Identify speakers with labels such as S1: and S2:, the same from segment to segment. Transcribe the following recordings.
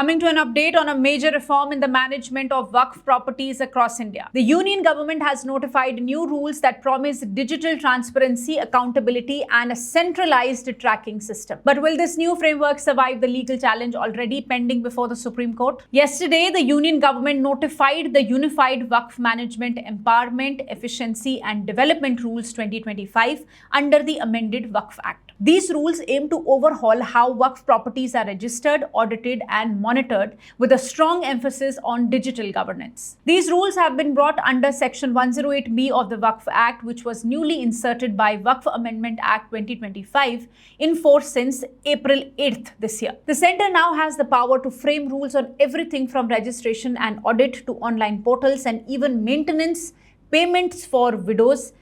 S1: Coming to an update on a major reform in the management of Waqf properties across India. The Union government has notified new rules that promise digital transparency, accountability, and a centralized tracking system. But will this new framework survive the legal challenge already pending before the Supreme Court? Yesterday, the Union government notified the Unified Waqf Management Empowerment, Efficiency and Development Rules 2025 under the amended Waqf Act. These rules aim to overhaul how Waqf properties are registered, audited, and monitored with a strong emphasis on digital governance. These rules have been brought under Section 108B of the Waqf Act, which was newly inserted by Waqf Amendment Act 2025 in force since April 8th this year. The Centre now has the power to frame rules on everything from registration and audit to online portals and even maintenance, payments for widows,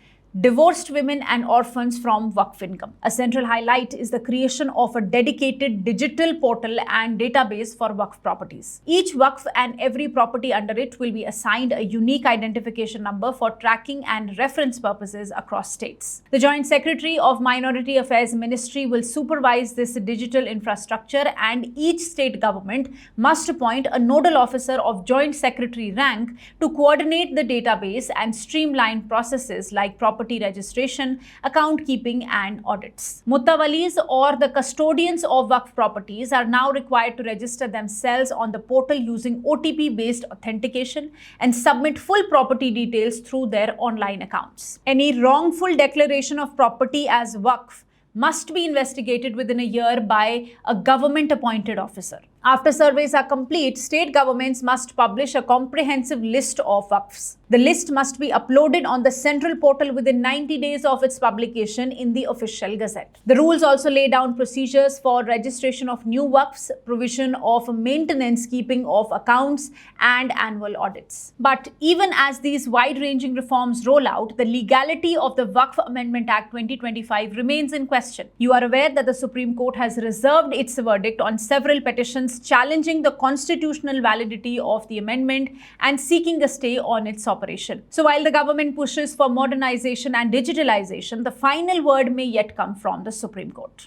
S1: divorced women and orphans from Waqf income. A central highlight is the creation of a dedicated digital portal and database for Waqf properties. Each Waqf and every property under it will be assigned a unique identification number for tracking and reference purposes across states. The Joint Secretary of Minority Affairs Ministry will supervise this digital infrastructure, and each state government must appoint a nodal officer of Joint Secretary rank to coordinate the database and streamline processes like property registration, account keeping, and audits. Muttawalis, or the custodians of Waqf properties, are now required to register themselves on the portal using OTP-based authentication and submit full property details through their online accounts. Any wrongful declaration of property as Waqf must be investigated within a year by a government-appointed officer. After surveys are complete, state governments must publish a comprehensive list of Waqfs. The list must be uploaded on the central portal within 90 days of its publication in the official gazette. The rules also lay down procedures for registration of new Waqfs, provision of maintenance, keeping of accounts, and annual audits. But even as these wide-ranging reforms roll out, the legality of the Waqf Amendment Act 2025 remains in question. You are aware that the Supreme Court has reserved its verdict on several petitions challenging the constitutional validity of the amendment and seeking a stay on its operation. So while the government pushes for modernization and digitalization, the final word may yet come from the Supreme Court.